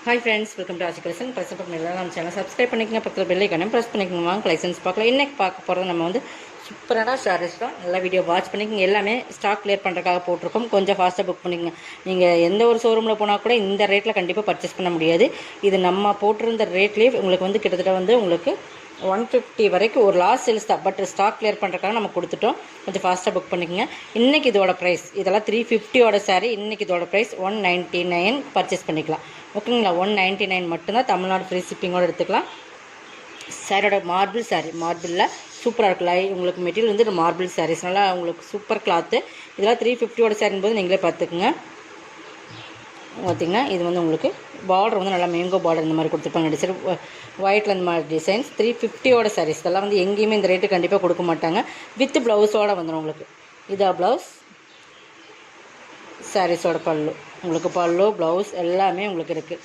Hi friends, welcome to Aachi collection. Press பண்ணிடலாம் நம்ம channel subscribe பண்ணிக்கங்க, பக்கத்தில் பெல் ஐக்கானையும் ப்ரெஸ் பண்ணிக்கோங்க. வாங்க கலெக்ஷன்ஸ் பார்க்கலாம். இன்றைக்கி பார்க்க போகிறது நம்ம வந்து சூப்பரான சாரீஸ் தான். நல்லா வீடியோ வாட்ச் பண்ணிக்கோங்க. எல்லாமே ஸ்டாக் கிளியர் பண்ணுறதுக்காக போட்டிருக்கோம். கொஞ்சம் ஃபாஸ்ட்டாக புக் பண்ணிக்கோங்க. நீங்கள் எந்த ஒரு ஷோரூமில் போனால் கூட இந்த ரேட்டில் கண்டிப்பாக பர்ச்சேஸ் பண்ண முடியாது. இது நம்ம போட்டிருந்த ரேட்லேயே உங்களுக்கு வந்து கிட்டத்தட்ட வந்து உங்களுக்கு 150 வரைக்கும் ஒரு லாஸ்ட் சேல்ஸ் தான். பட் ஸ்டாக் கிளியர் பண்ணுறதுக்காக நம்ம கொடுத்துட்டோம். கொஞ்சம் ஃபாஸ்ட்டாக புக் பண்ணிக்கோங்க. இன்றைக்கி இதோட ப்ரைஸ் இதெல்லாம் 350 சாரீ. இன்றைக்கி இதோட ப்ரைஸ் 199 பர்ச்சேஸ் பண்ணிக்கலாம். ஓகேங்களா? 199 மட்டும்தான். தமிழ்நாடு ஃப்ரீ ஷிப்பிங்கோடு எடுத்துக்கலாம். சாரியோட மார்பிள் சாரீ, மார்பிளில் சூப்பராக இருக்குல்ல. உங்களுக்கு மெட்டீரியல் வந்து மார்பிள் சாரீஸ் நல்லா உங்களுக்கு சூப்பர் கிளாத்து. இதெல்லாம் 350 சாரின் போது நீங்களே பார்த்துக்குங்க. பார்த்திங்கன்னா இது வந்து உங்களுக்கு பார்டர் வந்து நல்லா மேங்கோ பார்டர் இந்த மாதிரி கொடுத்துருப்பாங்க. டிசைன் ஒயிட்டில் இந்த மாதிரி டிசைன்ஸ் 350 சாரீஸ். இதெல்லாம் வந்து எங்கேயுமே இந்த ரேட்டு கண்டிப்பாக கொடுக்க மாட்டாங்க. வித் ப்ளவுஸோடு வந்துடும் உங்களுக்கு. இதா ப்ளவுஸ், சாரீஸோட பல்லு, உங்களுக்கு பல்லு ப்ளவுஸ் எல்லாமே உங்களுக்கு இருக்குது.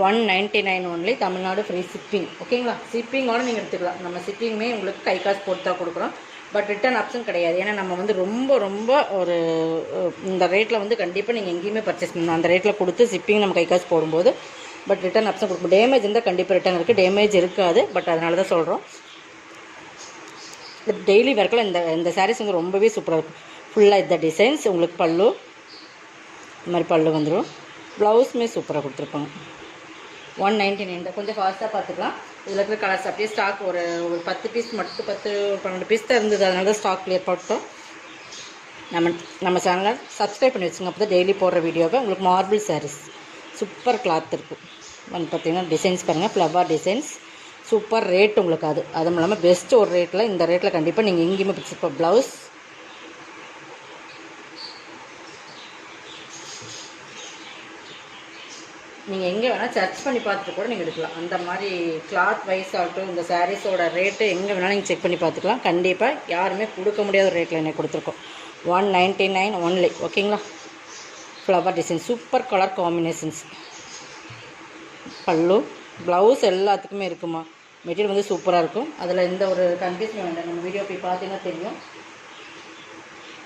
199 ஒன்லி. Tamil Nadu free shipping. ஓகேங்களா? ஷிப்பிங்கோடு நீங்கள் எடுத்துக்கலாம். நம்ம ஷிப்பிங்குமே உங்களுக்கு கை காசு போட்டு தான் கொடுக்குறோம். பட் ரிட்டன் ஆப்ஷன் கிடையாது. ஏன்னா நம்ம வந்து ரொம்ப ஒரு இந்த ரேட்டில் வந்து கண்டிப்பாக நீங்கள் எங்கேயுமே பர்ச்சேஸ் பண்ணணும். அந்த ரேட்டில் கொடுத்து ஷிப்பிங் நம்ம கை காசு போடும்போது பட் ரிட்டன் ஆப்ஷன் கொடுப்போம். டேமேஜ் இருந்தால் கண்டிப்பாக ரிட்டன் இருக்குது. டேமேஜ் இருக்காது. பட் அதனால தான் சொல்கிறோம். டெய்லி ஒர்க்கில் இந்த சாரீஸ் வந்து ரொம்பவே சூப்பராக இருக்கும். ஃபுல்லாக இந்த டிசைன்ஸ் உங்களுக்கு பல்லு இந்த மாதிரி பல்லு வந்துடும். ப்ளவுஸுமே சூப்பராக கொடுத்துருப்பாங்க. 199 தான். கொஞ்சம் ஃபாஸ்ட்டாக பார்த்துக்கலாம். இதில் இருக்கிற கலர்ஸ் அப்படியே ஸ்டாக் ஒரு 10 பீஸ் மட்டும் 10-12 பீஸ் தான் இருந்தது. அதனால தான் ஸ்டாக் கிளியர் பண்ணிட்டோம். நம்ம சேனலை சப்ஸ்கிரைப் பண்ணி வச்சுங்க. அப்போ தான் டெய்லி போடுற வீடியோவை உங்களுக்கு மார்பிள் சாரீஸ் சூப்பர் கிளாத் இருக்கும். வந்து பார்த்திங்கன்னா டிசைன்ஸ் பாருங்கள், ஃப்ளவர் டிசைன்ஸ் சூப்பர் ரேட் உங்களுக்கு. அதுவும் இல்லாமல் பெஸ்ட் ஒரு ரேட்டில். இந்த ரேட்டில் கண்டிப்பாக நீங்கள் எங்கேயுமே இப்போ ப்ளவுஸ் நீங்கள் எங்கே வேணால் சர்ச் பண்ணி பார்த்துட்டு கூட நீங்கள் எடுக்கலாம். அந்த மாதிரி கிளாத் வைஸ் ஆகட்டும், இந்த சாரீஸோட ரேட்டு எங்கே வேணாலும் நீங்கள் செக் பண்ணி பார்த்துக்கலாம். கண்டிப்பாக யாருமே கொடுக்க முடியாத ரேட்டில் எனக்கு கொடுத்துருக்கோம். 199 ஒன்லி. ஓகேங்களா? Flower design super colour combinations. பல்லு ப்ளவுஸ் எல்லாத்துக்குமே இருக்குமா. மெட்டீரியல் வந்து சூப்பராக இருக்கும். அதில் எந்த ஒரு கன்ஃபியூஷன் வேண்டாம். நம்ம வீடியோ போய் பார்த்தீங்கன்னா தெரியும்.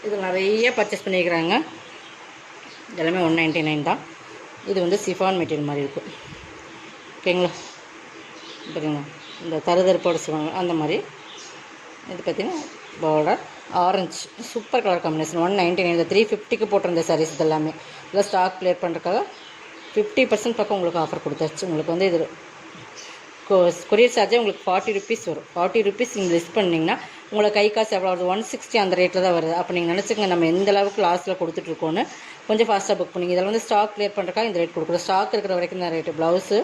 இது நிறைய பர்ச்சேஸ் பண்ணியிருக்கிறாங்க. எல்லாமே 199 தான். இது வந்து சிஃபான் மெட்டீரியல் மாதிரி இருக்கும். ஓகேங்களா? சரிங்களா? இந்த தருதருப்போட சொல்லுவாங்க அந்த மாதிரி. இது பார்த்திங்கன்னா border orange super colour combination. 199. இந்த 350க்கு போட்டிருந்த சாரீஸ் இது எல்லாமே. இதெல்லாம் ஸ்டாக் கிளியர் பண்ணுறதுக்காக 50% பக்கம் உங்களுக்கு ஆஃபர் கொடுத்தாச்சு. உங்களுக்கு வந்து இது கொரியர் சார்ஜே உங்களுக்கு 40 ருபீஸ் வரும். 40 ருபீஸ் நீங்கள் லிஸ்ட் பண்ணிங்கன்னா உங்களுக்கு கை காசு எவ்வளோ வருது? 160 அந்த ரேட்டில் தான் வருது. அப்போ நீங்கள் நினச்சிக்கங்க நம்ம எந்த அளவுக்கு லாஸ்ட்டில் கொடுத்துட்ருக்கோன்னு. கொஞ்சம் ஃபாஸ்ட்டாக புக் பண்ணிங்க. இதில் வந்து ஸ்டாக் கிளியர் பண்ணுறக்காக இந்த ரேட் கொடுக்குறோம். ஸ்டாக் இருக்கிற வரைக்கும் தான் ரேட்டு. ப்ளவுஸு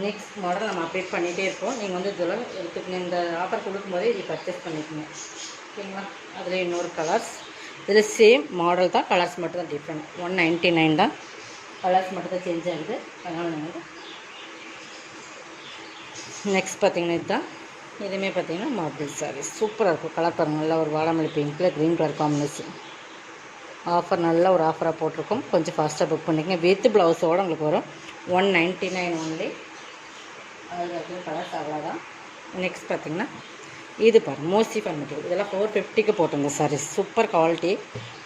நெக்ஸ்ட் மாடல் நம்ம அப்டேட் பண்ணிகிட்டே இருப்போம். நீங்கள் வந்து இதெல்லாம் எடுத்துக்கங்க. இந்த ஆஃபர் கொடுக்கும்போதே இது பர்ச்சேஸ் பண்ணிக்கோங்க. ஓகேங்களா? அதில் இன்னொரு கலர்ஸ். இதில் சேம் மாடல் தான், கலர்ஸ் மட்டும் தான் டிஃப்ரெண்ட். 199 தான். கலர்ஸ் மட்டும் தான் சேஞ்ச் ஆகுது. அதனால் நாங்கள் நெக்ஸ்ட் பார்த்திங்கன்னா இதுதான். இதுவுமே பார்த்திங்கன்னா மார்பிள் சாரீஸ் சூப்பராக இருக்கும். கலர் பாருங்கள், நல்லா ஒரு வாடாமல்லி பிங்க்கில் க்ரீன் கலர் காம்பினேஷன். ஆஃபர் நல்ல ஒரு ஆஃபராக போட்டிருக்கோம். கொஞ்சம் ஃபாஸ்ட்டாக புக் பண்ணிக்கங்க. வித் ப்ளவுஸோடு உங்களுக்கு வரும். 199 ஒன்லி. அதில் கலர்ஸ் அவ்வளோதான். நெக்ஸ்ட் பார்த்திங்கன்னா இது பாருங்கள், மோசிஃபான் மெட்டீரியல். இதெல்லாம் 450க்கு போட்டிருந்த சாரீஸ். Super quality.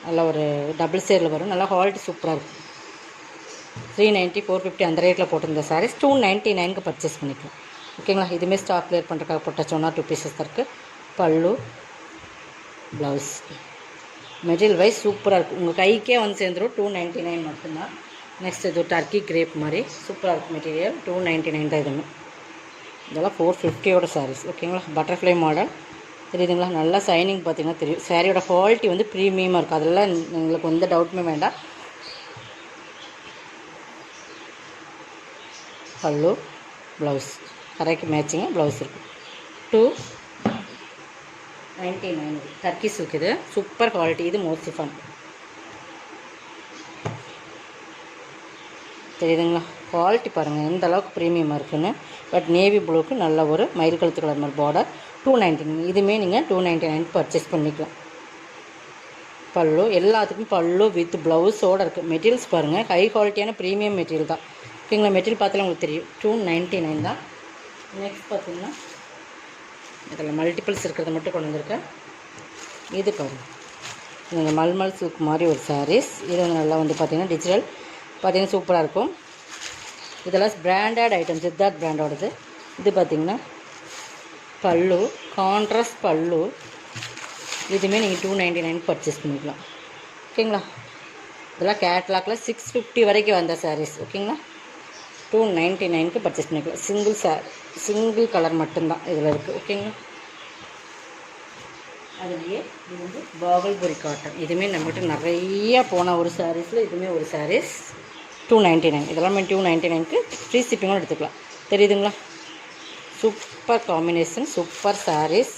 நல்லா ஒரு டபுள் சேரில் வரும். நல்லா குவாலிட்டி சூப்பராக இருக்கும். 390 450 அந்த ரேட்டில் போட்டிருந்த சாரீஸ் 299க்கு பர்ச்சேஸ் பண்ணிக்கலாம். ஓகேங்களா? இதுவுமே ஸ்டாக் கிளியர் பண்ணுறதுக்காக போட்டாச்சு. 1 or 2 பீசஸ் தான் இருக்குது. பல்லு ப்ளவுஸ் மெட்டீரியல் வைஸ் சூப்பராக இருக்கும். உங்கள் கைக்கே வந்து சேர்ந்துடும். 299 மட்டும்தான். நெக்ஸ்ட் இது டர்க்கி கிரேப் மாதிரி சூப்பராக இருக்கும் மெட்டீரியல். 299 தான். இதுவுமே இதெல்லாம் 450 சாரீஸ். ஓகேங்களா? பட்டர்ஃப்ளை மாடல் தெரியுதுங்களா? நல்லா சைனிங் பார்த்திங்கன்னா தெரியும். சாரியோட குவாலிட்டி வந்து ப்ரீமியமாக இருக்கும். அதெல்லாம் எங்களுக்கு எந்த டவுட்டுமே வேண்டாம். பல்லு ப்ளவுஸ் கரெக்ட் மேட்சிங்காக ப்ளவுஸ் இருக்கும். 299 டர்க்கி சில்க். இது சூப்பர் குவாலிட்டி. இது மோசிஃபான் தெரியுதுங்களா? குவாலிட்டி பாருங்கள் எந்த அளவுக்கு ப்ரீமியமாக இருக்குன்னு. பட் நேவி ப்ளூக்கு நல்ல ஒரு மயில் கழுத்து கலர் மாதிரி பார்டர். 299. இதுவுமே நீங்கள் 299 பர்ச்சேஸ் பண்ணிக்கலாம். பல்லு எல்லாத்துக்கும் பல்லு வித் ப்ளவுஸோடு இருக்குது. மெட்டீரியல்ஸ் பாருங்கள், ஹை குவாலிட்டியான ப்ரீமியம் மெட்டீரியல் தான். ஓகேங்களா? மெட்டீரியல் பார்த்தாலும் உங்களுக்கு தெரியும். 299 தான். நெக்ஸ்ட் பார்த்திங்கன்னா இதில் மல்டிபிள்ஸ் இருக்கிறத மட்டும் கொண்டு வந்திருக்கேன். இது பாருங்கள், இந்த மல்மல் சில்க் மாதிரி ஒரு சாரீஸ். இது வந்து நல்லா வந்து பார்த்திங்கன்னா டிஜிட்டல் பார்த்திங்கன்னா சூப்பராக இருக்கும். இதெல்லாம் பிராண்டட் ஐட்டம், சித்தார்த் பிராண்டோடது. இது பார்த்திங்கன்னா பல்லு, கான்ட்ராஸ்ட் பல்லு. இதுவுமே நீங்கள் 299 பர்ச்சேஸ் பண்ணிக்கலாம். ஓகேங்களா? இதெல்லாம் கேட்லாகில் 650 வரைக்கும் வந்த சாரீஸ். ஓகேங்களா? 299க்கு பர்ச்சேஸ் பண்ணிக்கலாம். சிங்கிள் கலர் மட்டும்தான் இதில் இருக்குது. ஓகேங்களா? அதுலேயே இது வந்து பாகல்புரி காட்டன். இதுவுமே நம்மகிட்ட நிறையா போன ஒரு சாரீஸில் இதுவுமே ஒரு சாரீஸ் 299. இதெல்லாமே 299க்கு ஃப்ரீ ஷிப்பிங்கோடு எடுத்துக்கலாம். தெரியுதுங்களா? Super combination, super saris.